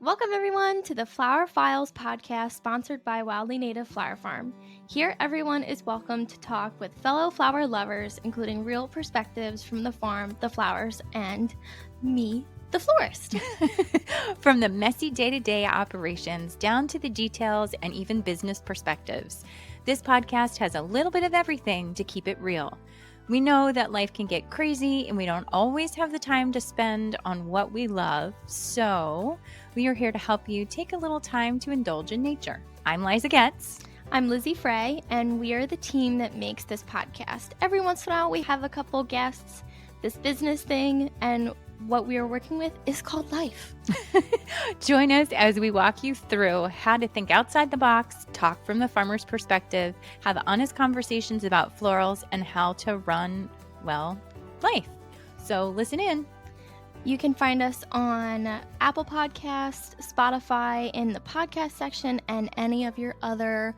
Welcome everyone to the Flower Files podcast sponsored by Wildly Native Flower Farm. Here everyone is welcome to talk with fellow flower lovers, including real perspectives from the farm, the flowers, and me, the florist. From the messy day-to-day operations down to the details and even business perspectives, this podcast has a little bit of everything to keep it real. We know that life can get crazy and we don't always have the time to spend on what we love, so we are here to help you take a little time to indulge in nature. I'm Liza Getz. I'm Lizzie Frey, and we are the team that makes this podcast. Every once in a while we have a couple guests, this business thing, and what we are working with is called life. Join us as we walk you through how to think outside the box, talk from the farmer's perspective, have honest conversations about florals, and how to run, well, life. So listen in. You can find us on Apple Podcasts, Spotify, in the podcast section, and any of your other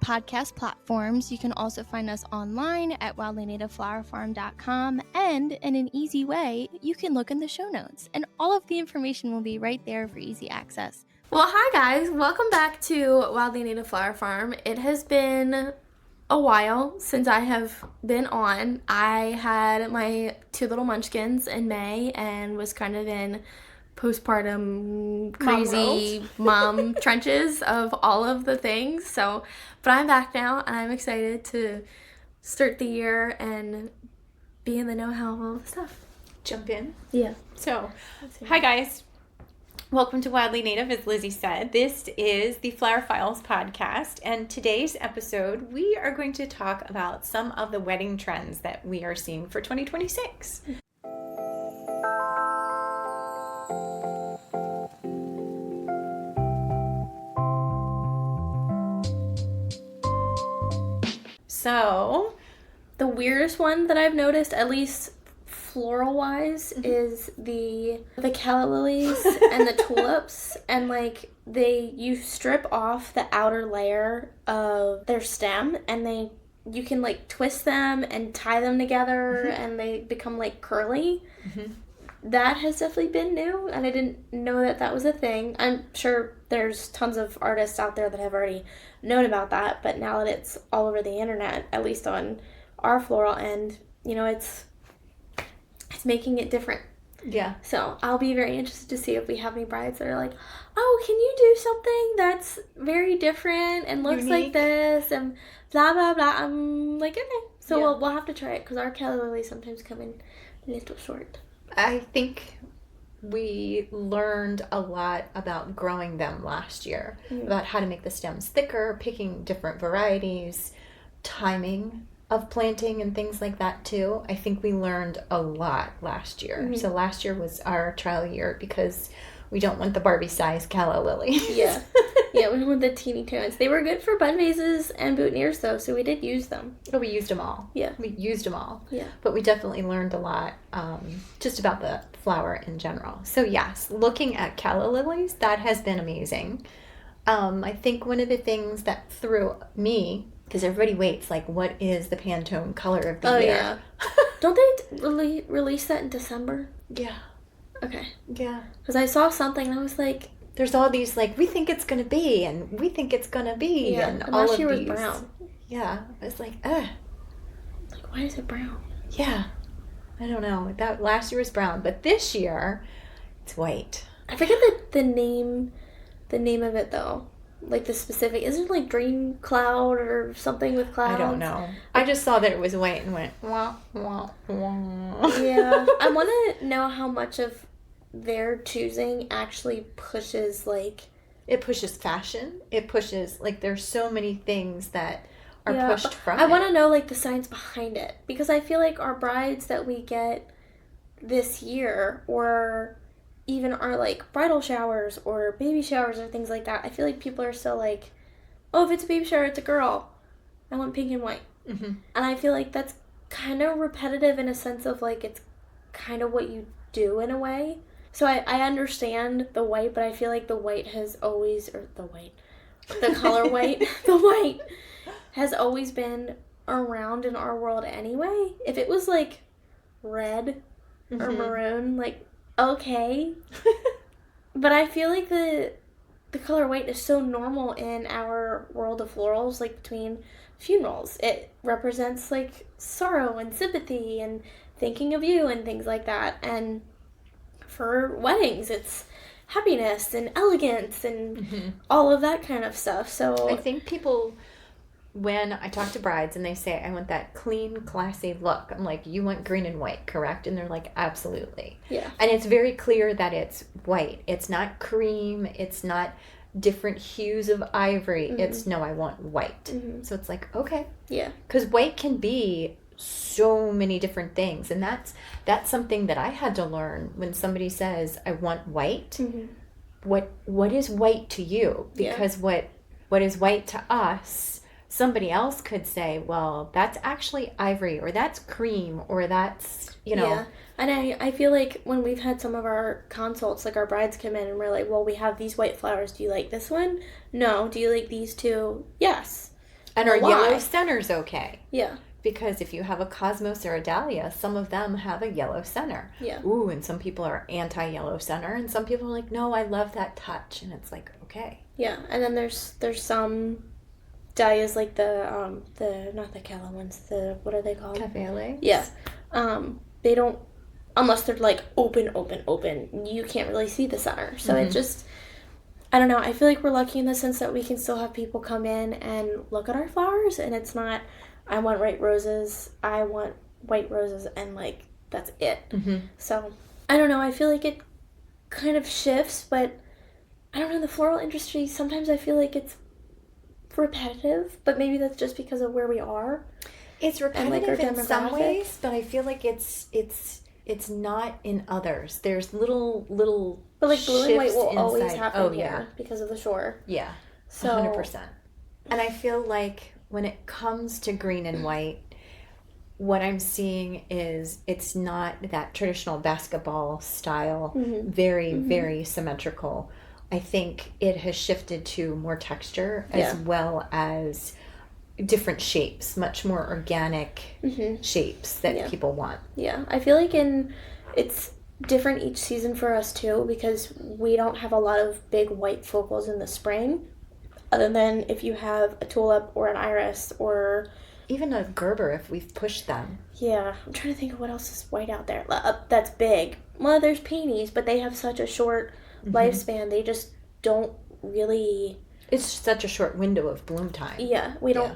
podcast platforms. You can also find us online at wildlynativeflowerfarm.com, and in an easy way, you can look in the show notes, and all of the information will be right there for easy access. Well, hi guys, welcome back to Wildly Native Flower Farm. It has been a while since I have been on. I had my two little munchkins in May and was kind of in postpartum crazy mom trenches of all of the things. But I'm back now and I'm excited to start the year and be in the know-how of all the stuff. Jump in. Yeah. So, hi guys. Welcome to Wildly Native, as Lizzie said. This is the Flower Files podcast, and today's episode, we are going to talk about some of the wedding trends that we are seeing for 2026. So, the weirdest one that I've noticed, at least floral wise, is the calla lilies and the tulips, and like you strip off the outer layer of their stem and you can like twist them and tie them together and they become like curly. That has definitely been new, and I didn't know that was a thing. I'm sure there's tons of artists out there that have already known about that, but now that it's all over the internet, at least on our floral end, it's making it different. Yeah. So I'll be very interested to see if we have any brides that are like, oh, can you do something that's very different and looks unique, like this and blah, blah, blah. I'm like, okay. So we'll have to try it because our calla lilies sometimes come in a little short. I think we learned a lot about growing them last year, about how to make the stems thicker, picking different varieties, timing of planting and things like that too. I think we learned a lot last year. So last year was our trial year because we don't want the Barbie size calla lily. Yeah. Yeah, we want the teeny tones. They were good for bud vases and boutonnieres though, so we did use them. Oh, we used them all. Yeah. We used them all. Yeah. But we definitely learned a lot just about the flower in general. So yes, looking at calla lilies, that has been amazing. I think one of the things that threw me, because everybody waits, like, what is the Pantone color of the year? Yeah. Don't they release that in December? Yeah. Okay. Yeah. Because I saw something and I was like, there's all these, like, we think it's going to be, and we think it's going to be, yeah, and and all last of year was these. brown. Yeah. I was like, ugh. Like, why is it brown? Yeah. I don't know. That last year was brown, but this year, it's white. I forget the name of it, though. Like, the specific, isn't it like Dream Cloud or something with clouds? I don't know. I just saw that it was white and went, wah, wah, wah. Yeah. I want to know how much of their choosing actually pushes, like... It pushes fashion. It pushes, like, there's so many things that are pushed from I want to know, like, the science behind it. Because I feel like our brides that we get this year, or even our, like, bridal showers or baby showers or things like that, I feel like people are still like, oh, if it's a baby shower, it's a girl. I want pink and white. And I feel like that's kind of repetitive in a sense of, like, it's kind of what you do in a way. So I understand the white, but I feel like the white has always, the color white, the white has always been around in our world anyway. If it was, like, red or maroon, like, okay. But I feel like the color white is so normal in our world of florals, like between funerals. It represents like sorrow and sympathy and thinking of you and things like that. And for weddings, it's happiness and elegance and all of that kind of stuff. So I think people, when I talk to brides and they say, I want that clean, classy look, I'm like, you want green and white, correct? And they're like, absolutely. Yeah. And it's very clear that it's white. It's not cream. It's not different hues of ivory. It's, no, I want white. So it's like, okay. Yeah. Because white can be so many different things. And that's something that I had to learn when somebody says, I want white. What is white to you? Because what is white to us, somebody else could say, well, that's actually ivory, or that's cream, or that's, Yeah. And I feel like when we've had some of our consults, like our brides come in and we're like, well, we have these white flowers. Do you like this one? No. Do you like these two? Yes. And our yellow center's okay. Yeah. Because if you have a cosmos or a dahlia, some of them have a yellow center. Yeah. Ooh, and some people are anti-yellow center, and some people are like, no, I love that touch. And it's like, okay. Yeah. And then there's some dahlias like the not the calla ones, what are they called? Cafe LA? Yeah. They don't, unless they're like open, you can't really see the center. So it just, I don't know, I feel like we're lucky in the sense that we can still have people come in and look at our flowers, and it's not, I want white roses, I want white roses, and like, that's it. So, I don't know, I feel like it kind of shifts, but I don't know, the floral industry, sometimes I feel like it's repetitive, but maybe that's just because of where we are. It's repetitive in some ways, but I feel like it's not in others. There's little but like blue and white will inside. always happen here because of the shore. Yeah, so 100%. And I feel like when it comes to green and white, what I'm seeing is it's not that traditional basketball style, very symmetrical. I think it has shifted to more texture as well as different shapes, much more organic shapes that people want. Yeah, I feel like it's different each season for us too, because we don't have a lot of big white focals in the spring, other than if you have a tulip or an iris or even a Gerber if we've pushed them. Yeah, I'm trying to think of what else is white out there that's big. Well, there's peonies, but they have such a short lifespan. They just don't really... It's such a short window of bloom time. Yeah,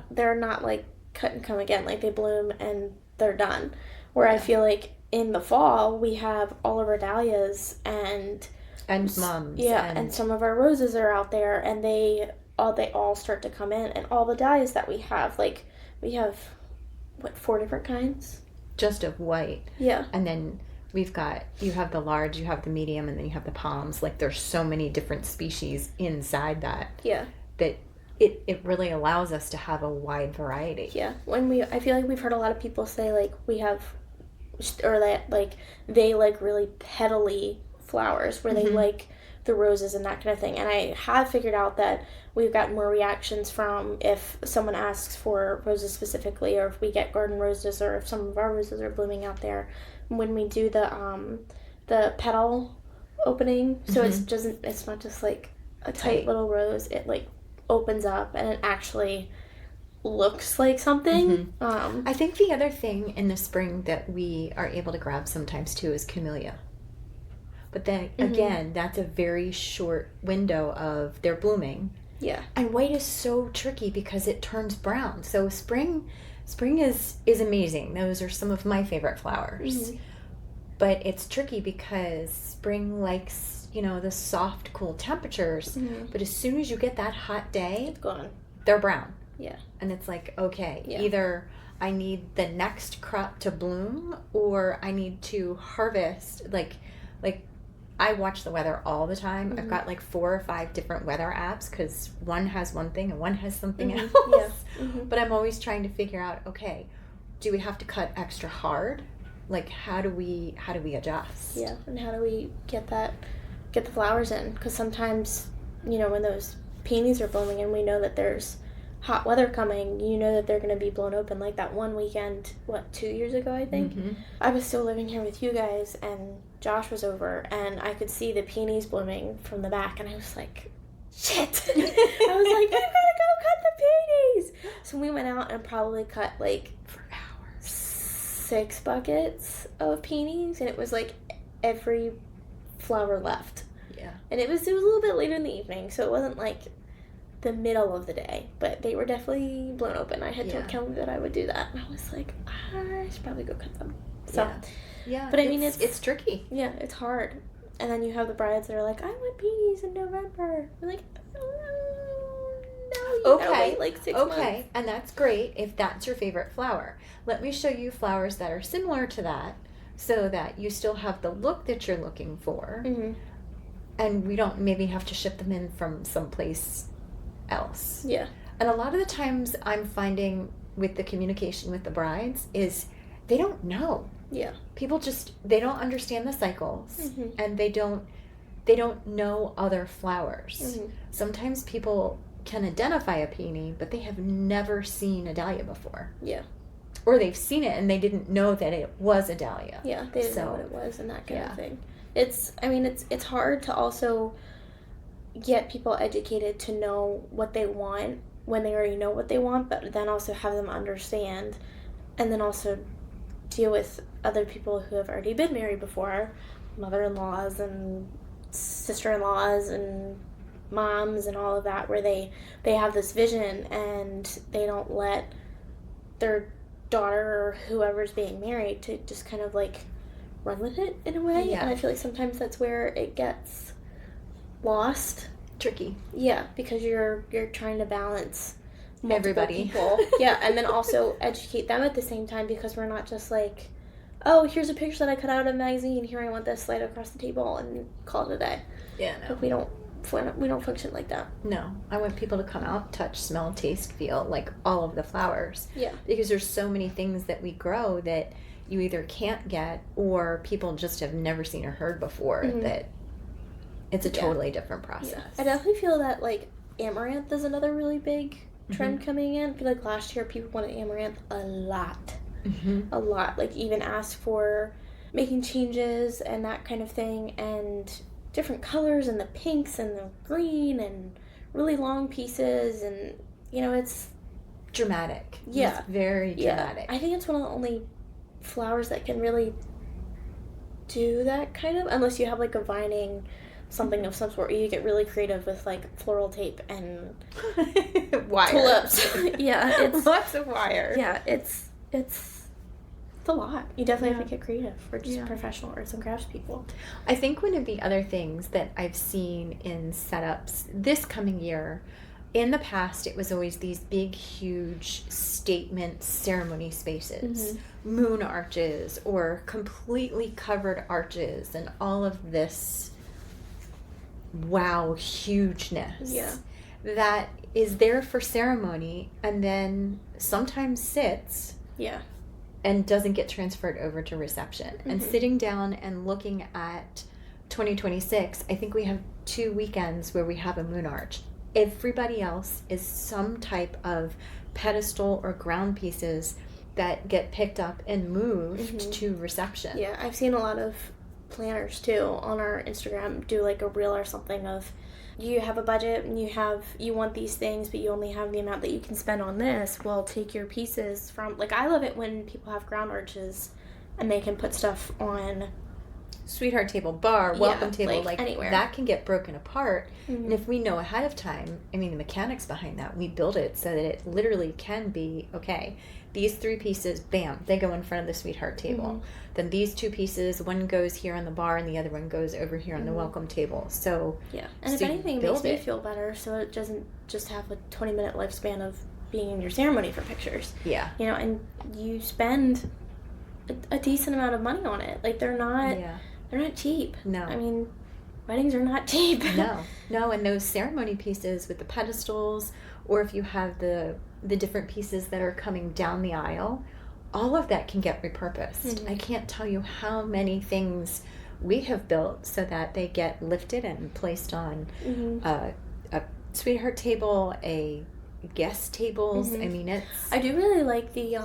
they're not like cut and come again. Like they bloom and they're done. Where I feel like in the fall we have all of our dahlias and mums. Yeah, and some of our roses are out there, and they all start to come in, and all the dahlias that we have, like we have 4 different kinds just of white. Yeah. And then you have the large, you have the medium, and then you have the palms. Like there's so many different species inside that. Yeah. That it really allows us to have a wide variety. Yeah. I feel like we've heard a lot of people say like we have, or that like they like really petally flowers where they like the roses and that kind of thing. And I have figured out that we've got more reactions from if someone asks for roses specifically, or if we get garden roses, or if some of our roses are blooming out there when we do the petal opening. So it's not just like a tight little rose. It like opens up and it actually looks like something. I think the other thing in the spring that we are able to grab sometimes too is camellia. But then again, that's a very short window of their blooming. Yeah. And white is so tricky because it turns brown. So spring is amazing. Those are some of my favorite flowers. But it's tricky because spring likes, the soft, cool temperatures. But as soon as you get that hot day, it's gone. They're brown. Yeah. And it's like, okay, either I need the next crop to bloom, or I need to harvest. Like I watch the weather all the time. I've got like 4 or 5 different weather apps because one has one thing and one has something else. Yeah. But I'm always trying to figure out, okay, do we have to cut extra hard? Like how do we adjust? Yeah, and how do we get the flowers in? Because sometimes, when those peonies are blooming and we know that there's hot weather coming, that they're going to be blown open. Like that one weekend, 2 years ago, I think? I was still living here with you guys, and Josh was over, and I could see the peonies blooming from the back, and I was like, shit. I was like, I've got to go cut the peonies. So we went out and probably cut like For hours. 6 buckets of peonies, and it was like every flower left. Yeah. And it was a little bit later in the evening, so it wasn't like the middle of the day, but they were definitely blown open. I had told Kelly that I would do that, and I was like, I should probably go cut them. So, yeah. But I mean, it's tricky. Yeah, it's hard. And then you have the brides that are like, I want peonies in November. We're like, no, you gotta wait like 6 months. Okay, and that's great if that's your favorite flower. Let me show you flowers that are similar to that, so that you still have the look that you're looking for, and we don't maybe have to ship them in from someplace else. Yeah. And a lot of the times I'm finding with the communication with the brides is they don't know. Yeah. People just, they don't understand the cycles, and they don't know other flowers. Sometimes people can identify a peony, but they have never seen a dahlia before. Yeah. Or they've seen it and they didn't know that it was a dahlia. Yeah, they didn't know what it was and that kind of thing. It's hard to also get people educated to know what they want when they already know what they want, but then also have them understand, and then also deal with other people who have already been married before, mother-in-laws and sister-in-laws and moms and all of that, where they have this vision and they don't let their daughter or whoever's being married to just kind of like run with it in a way. And I feel like sometimes that's where it gets lost. Tricky. Yeah, because you're trying to balance everybody. People. Yeah, and then also educate them at the same time, because we're not just like, oh, here's a picture that I cut out of a magazine, here I want this, slide across the table and call it a day. Yeah, no. Like we don't function like that. No. I want people to come out, touch, smell, taste, feel like all of the flowers. Yeah. Because there's so many things that we grow that you either can't get or people just have never seen or heard before, that it's a totally different process. Yeah. I definitely feel that like amaranth is another really big trend coming in. I feel like last year people wanted amaranth a lot. A lot. Like even asked for making changes and that kind of thing, and different colors and the pinks and the green and really long pieces, and it's dramatic. Yeah. It's very dramatic. I think it's one of the only flowers that can really do that kind of, unless you have like a vining something of some sort. You get really creative with like floral tape and wire. Tulips. Yeah, it's lots of wire. Yeah, it's a lot. You definitely have to get creative. We're just professional arts and crafts people. I think one of the other things that I've seen in setups this coming year, in the past it was always these big, huge statement ceremony spaces, moon arches or completely covered arches, and all of this wow hugeness that is there for ceremony and then sometimes sits and doesn't get transferred over to reception. And sitting down and looking at 2026, I think we have 2 weekends where we have a moon arch. Everybody else is some type of pedestal or ground pieces that get picked up and moved to reception. Yeah, I've seen a lot of planners too on our Instagram do like a reel or something of, you have a budget and you want these things, but you only have the amount that you can spend on this. Well, take your pieces from, like, I love it when people have ground arches and they can put stuff on sweetheart table, bar, welcome table, like anywhere. That can get broken apart. And if we know ahead of time, I mean, the mechanics behind that, we build it so that it literally can be, okay, these 3 pieces, bam, they go in front of the sweetheart table. Then these 2 pieces, one goes here on the bar and the other one goes over here on the welcome table. So and if anything, it makes me feel better, so it doesn't just have a 20-minute lifespan of being in your ceremony for pictures. And you spend a decent amount of money on it. Like, they're not cheap. No. I mean, weddings are not cheap. No, and those ceremony pieces with the pedestals, or if you have the different pieces that are coming down the aisle, all of that can get repurposed. I can't tell you how many things we have built so that they get lifted and placed on a sweetheart table, a guest tables. I mean, I do really like the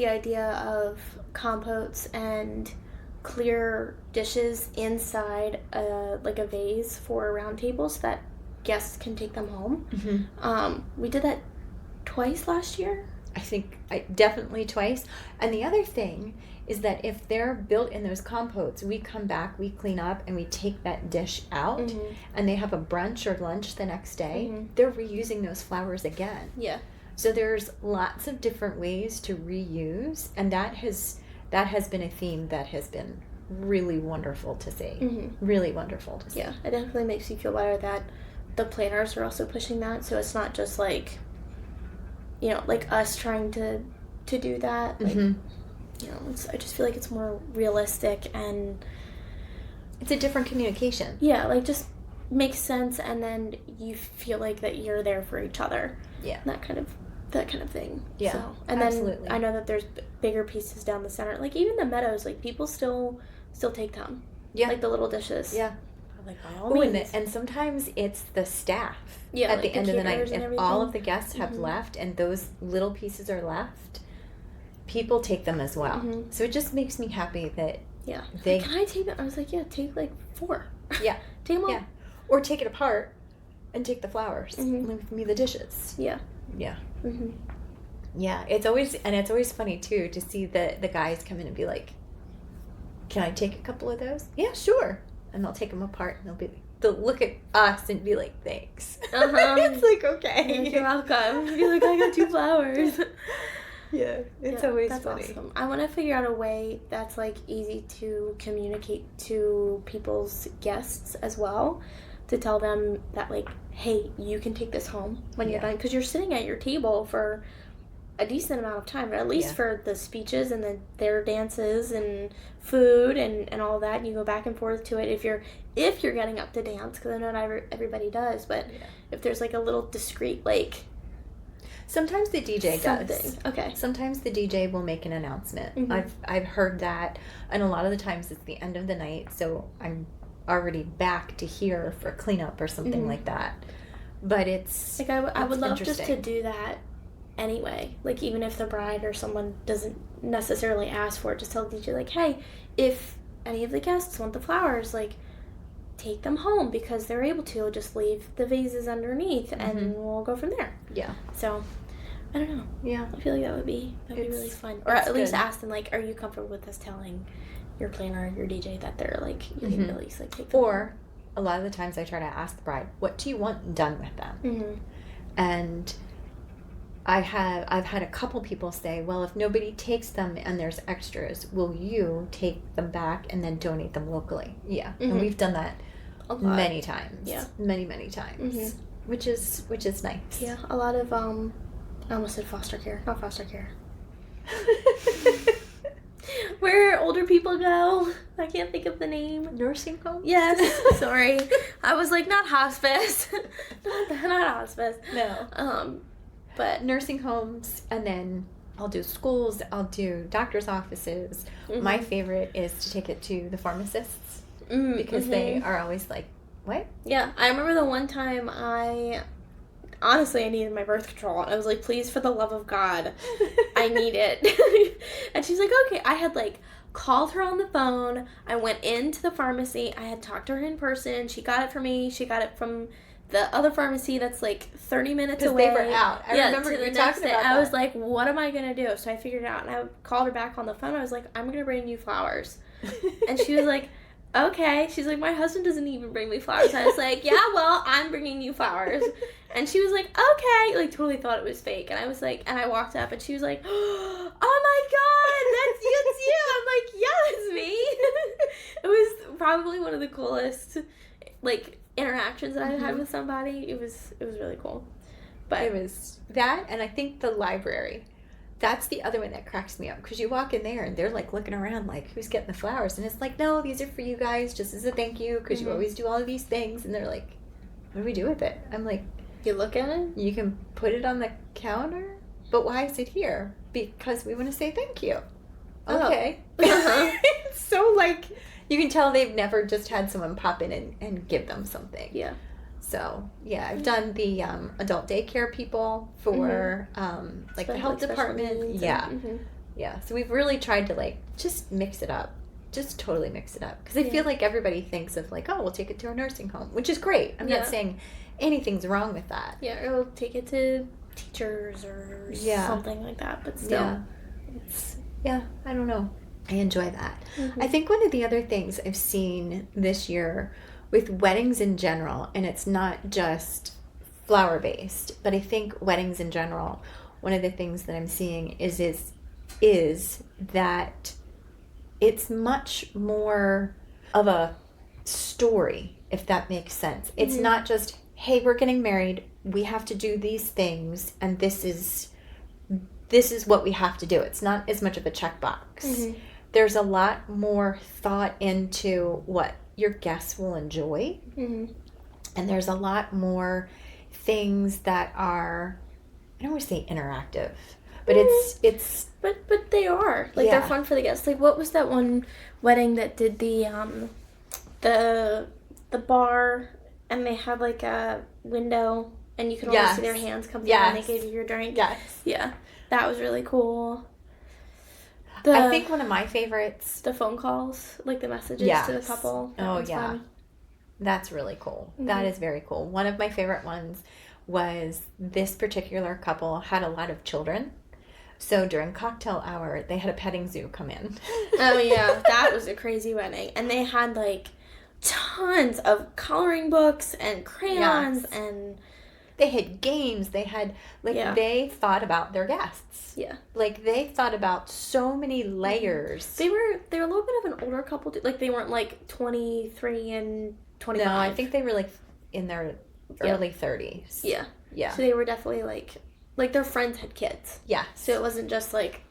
idea of compotes and clear dishes inside like a vase for a round table so that guests can take them home. We did that twice last year. I think definitely twice. And the other thing is that if they're built in those compotes, we come back, we clean up, and we take that dish out, and they have a brunch or lunch the next day, they're reusing those flowers again. Yeah. So there's lots of different ways to reuse, and that has been a theme that has been really wonderful to see. Really wonderful to see. Yeah, it definitely makes you feel better that the planners are also pushing that, so it's not just like, you know, like us trying to do that. Like, you know, I just feel like it's more realistic and it's a different communication. Yeah, like just makes sense, and then you feel like that you're there for each other. Yeah. That kind of thing. Yeah. So, and absolutely. then I know that there's bigger pieces down the center. Like even the meadows, like people still take them. Yeah. Like the little dishes. Yeah. Like by all means. And sometimes it's the staff. Yeah, at like the end of the night, if all of the everything. guests have left and those little pieces are left, people take them as well. So it just makes me happy that they. Can I take them? I was like, yeah, take like 4. Yeah. Take them all. Yeah. Or take it apart and take the flowers and leave me the dishes. Yeah. Yeah. Yeah. It's always funny too to see the guys come in and be like, "Can I take a couple of those?" Yeah, sure. And they'll take them apart and they'll look at us and be like, "Thanks." It's like, okay, you're welcome. Be like, I got 2 flowers. Yeah, it's always that's funny. Awesome. I want to figure out a way that's like easy to communicate to people's guests as well, to tell them that like, hey, you can take this home when you're done, because you're sitting at your table for a decent amount of time, or at least for the speeches and their dances and food and all that. And you go back and forth to it if you're getting up to dance, because I know not everybody does, but if there's like a little discreet like. Sometimes the DJ something. Does. Okay. Sometimes the DJ will make an announcement. I've heard that, and a lot of the times it's the end of the night, so I'm already back to here for cleanup or something like that. But it's like I would love just to do that anyway. Like even if the bride or someone doesn't necessarily ask for it, just tell the DJ like, hey, if any of the guests want the flowers, like take them home because they're able to. Just leave the vases underneath and we'll go from there. Yeah. So I don't know. Yeah. I feel like that would be really fun. Or at least ask them like, are you comfortable with us telling your planner or your DJ that they're like you can at least like take them or home. A lot of the times I try to ask the bride, what do you want done with them? And I've had a couple people say, well, if nobody takes them and there's extras, will you take them back and then donate them locally? Yeah. And we've done that many times. Yeah. Many times. Which is nice. Yeah. A lot of I almost said foster care. Not foster care. Where older people go. I can't think of the name. Nursing home? Yes. Sorry. I was like, not hospice. not hospice. No. But nursing homes, and then I'll do schools, I'll do doctor's offices. My favorite is to take it to the pharmacists because they are always like, what? Yeah. I remember the one time I needed my birth control. And I was like, please, for the love of God, I need it. And she's like, okay. I had like called her on the phone. I went into the pharmacy. I had talked to her in person. She got it for me. She got it from the other pharmacy that's like 30 minutes away. Because they were out. I remember you talking about that. I was like, what am I going to do? So I figured it out. And I called her back on the phone. I was like, I'm going to bring you flowers. And she was like, okay. She's like, my husband doesn't even bring me flowers. I was like, yeah, well, I'm bringing you flowers. And she was like, okay. Like, totally thought it was fake. And I was like, and I walked up and she was like, oh my God, that's you. I'm like, yeah, that's me. It was probably one of the coolest, like, interactions that I've had with somebody. It was really cool. But it was that, and I think the library. That's the other one that cracks me up, because you walk in there and they're like looking around like, who's getting the flowers? And it's like, no, these are for you guys just as a thank you, because you always do all of these things. And they're like, what do we do with it? I'm like, you look at it? You can put it on the counter? But why is it here? Because we want to say thank you. Okay. It's so like, you can tell they've never just had someone pop in and give them something. Yeah. So, yeah, I've done the adult daycare people for, like, the health department. Yeah. Yeah. So we've really tried to, like, just mix it up. just totally mix it up. Because I feel like everybody thinks of like, oh, we'll take it to a nursing home, which is great. I'm not saying anything's wrong with that. Yeah, or we'll take it to teachers or something like that. But still, I don't know. I enjoy that. I think one of the other things I've seen this year with weddings in general, and it's not just flower based, but I think weddings in general, one of the things that I'm seeing is that it's much more of a story, if that makes sense. It's not just, hey, we're getting married, we have to do these things, and this is what we have to do. It's not as much of a checkbox. There's a lot more thought into what your guests will enjoy. And there's a lot more things that are, I don't want to say interactive, but it's but they are like they're fun for the guests. Like, what was that one wedding that did the bar, and they had like a window and you could only see their hands come through and they gave you your drink. Yeah, that was really cool. I think one of my favorites, the phone calls, like the messages to the couple. Fun. That's really cool. That is very cool. One of my favorite ones was this particular couple had a lot of children. So during cocktail hour, they had a petting zoo come in. Oh, yeah. That was a crazy wedding. And they had, like, tons of coloring books and crayons and... They had games. They had, they thought about their guests. Yeah. Like, they thought about so many layers. They were a little bit of an older couple. Like, they weren't, like, 23 and 25. No, I think they were, like, in their early 30s. Yeah. Yeah. So they were definitely, like their friends had kids. Yeah. So it wasn't just, like,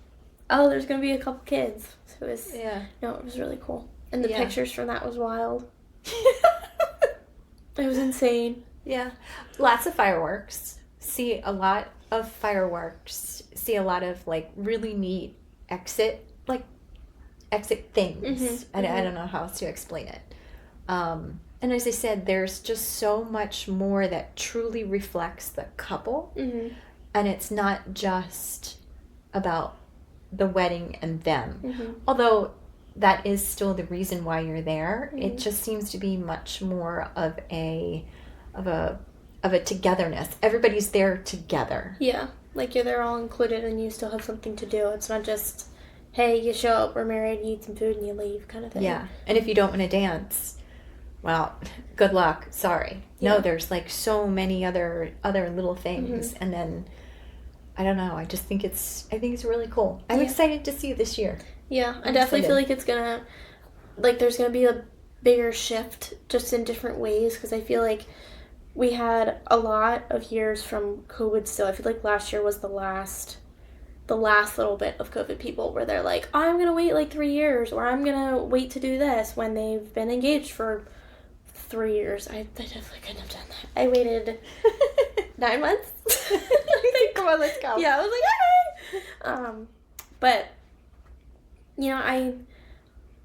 oh, there's going to be a couple kids. So it was... Yeah. No, it was really cool. And the pictures from that was wild. It was insane. Yeah. Lots of fireworks. See a lot of fireworks. See a lot of, like, really neat exit things. I don't know how else to explain it. And as I said, there's just so much more that truly reflects the couple. And it's not just about the wedding and them. Although that is still the reason why you're there. It just seems to be much more of a togetherness. Everybody's there together. Yeah. Like they're all included and you still have something to do. It's not just, hey, you show up, we're married, you eat some food and you leave kind of thing. Yeah. And if you don't want to dance, well, good luck. Sorry. Yeah. No, there's like so many other little things. And then I don't know. I just think it's really cool. I'm excited to see this year. Yeah, I definitely feel like it's gonna, like, there's gonna be a bigger shift just in different ways because I feel like we had a lot of years from COVID still. I feel like last year was the last little bit of COVID people where they're like, I'm gonna wait like 3 years or I'm gonna wait to do this when they've been engaged for 3 years. I definitely couldn't have done that. I waited 9 months. Come on, let's go. Yeah, I was like, okay. But, you know,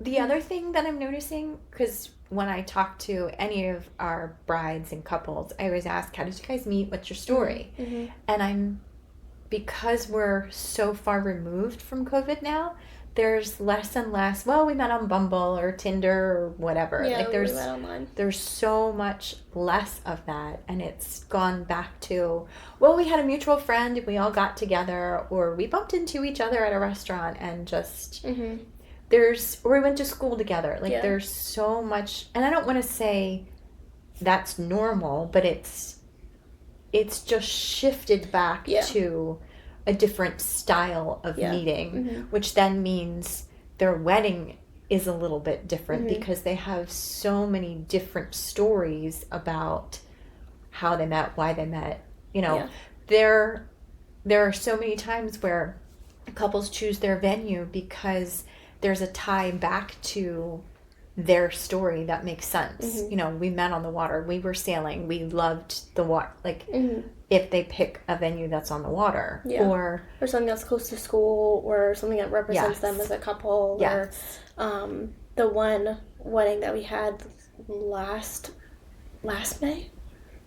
the other thing that I'm noticing, because when I talk to any of our brides and couples, I always ask, how did you guys meet? What's your story? And because we're so far removed from COVID now, there's less and less, well, we met on Bumble or Tinder or whatever. Yeah, like we met online. There's so much less of that, and it's gone back to, well, we had a mutual friend, we all got together, or we bumped into each other at a restaurant and just, or we went to school together. Like, there's so much, and I don't want to say that's normal, but it's just shifted back to a different style of meeting, which then means their wedding is a little bit different because they have so many different stories about how they met, why they met. You know, there are so many times where couples choose their venue because there's a tie back to their story that makes sense. You know, we met on the water, we were sailing, we loved the water. Like, if they pick a venue that's on the water, or something that's close to school, or something that represents them as a couple, or the one wedding that we had last May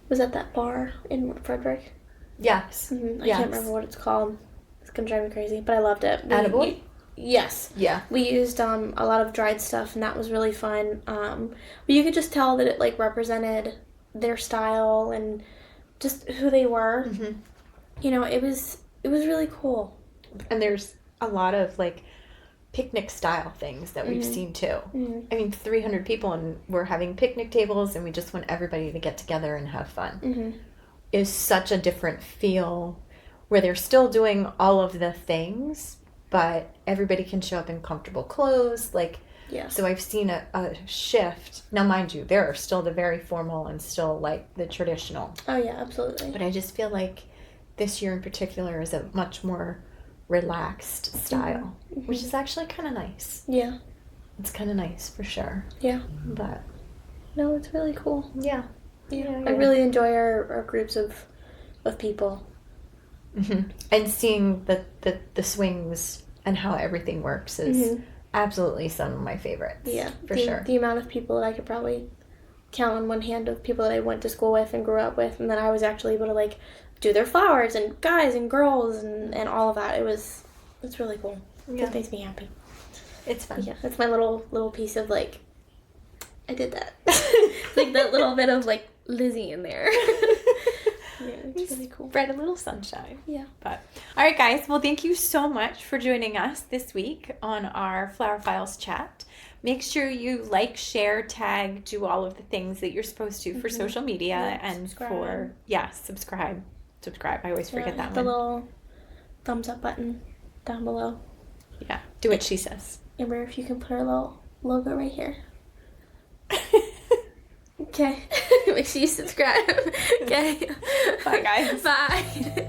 was at that bar in Frederick. Yes. I can't remember what it's called. It's gonna drive me crazy, but I loved it. Attaboy? Yes. Yeah. We used a lot of dried stuff, and that was really fun. But you could just tell that it like represented their style and just who they were. Mm-hmm. You know, it was really cool. And there's a lot of like picnic style things that we've seen too. Mm-hmm. I mean, 300 people, and we're having picnic tables, and we just want everybody to get together and have fun. Mm-hmm. Is such a different feel, where they're still doing all of the things, but everybody can show up in comfortable clothes. Like, Yeah. so I've seen a shift. Now, mind you, there are still the very formal and still like the traditional. Oh yeah, absolutely. But I just feel like this year in particular is a much more relaxed style, Mm-hmm. which is actually kind of nice. Yeah. It's kind of nice for sure. Yeah. But No, it's really cool. yeah. Yeah. I really enjoy our groups of people. Mm-hmm. And seeing the swings and how everything works is absolutely some of my favorites. Yeah. For sure. The amount of people that I could probably count on one hand of people that I went to school with and grew up with, and then I was actually able to like do their flowers and guys and girls and all of that. It's really cool. Yeah. It makes me happy. It's fun. Yeah, that's my little piece of like, I did that. Like that little bit of like Lizzie in there. Yeah, it's really cool. Spread a little sunshine. Yeah. But all right, guys. Well, thank you so much for joining us this week on our Flower Files chat. Make sure you like, share, tag, do all of the things that you're supposed to for social media and subscribe. subscribe. Subscribe. I always forget that the one. little thumbs up button down below. Yeah. Do what she says. Amber, if you can put our little logo right here. Okay. Make sure you subscribe. Okay. Bye, guys. Bye.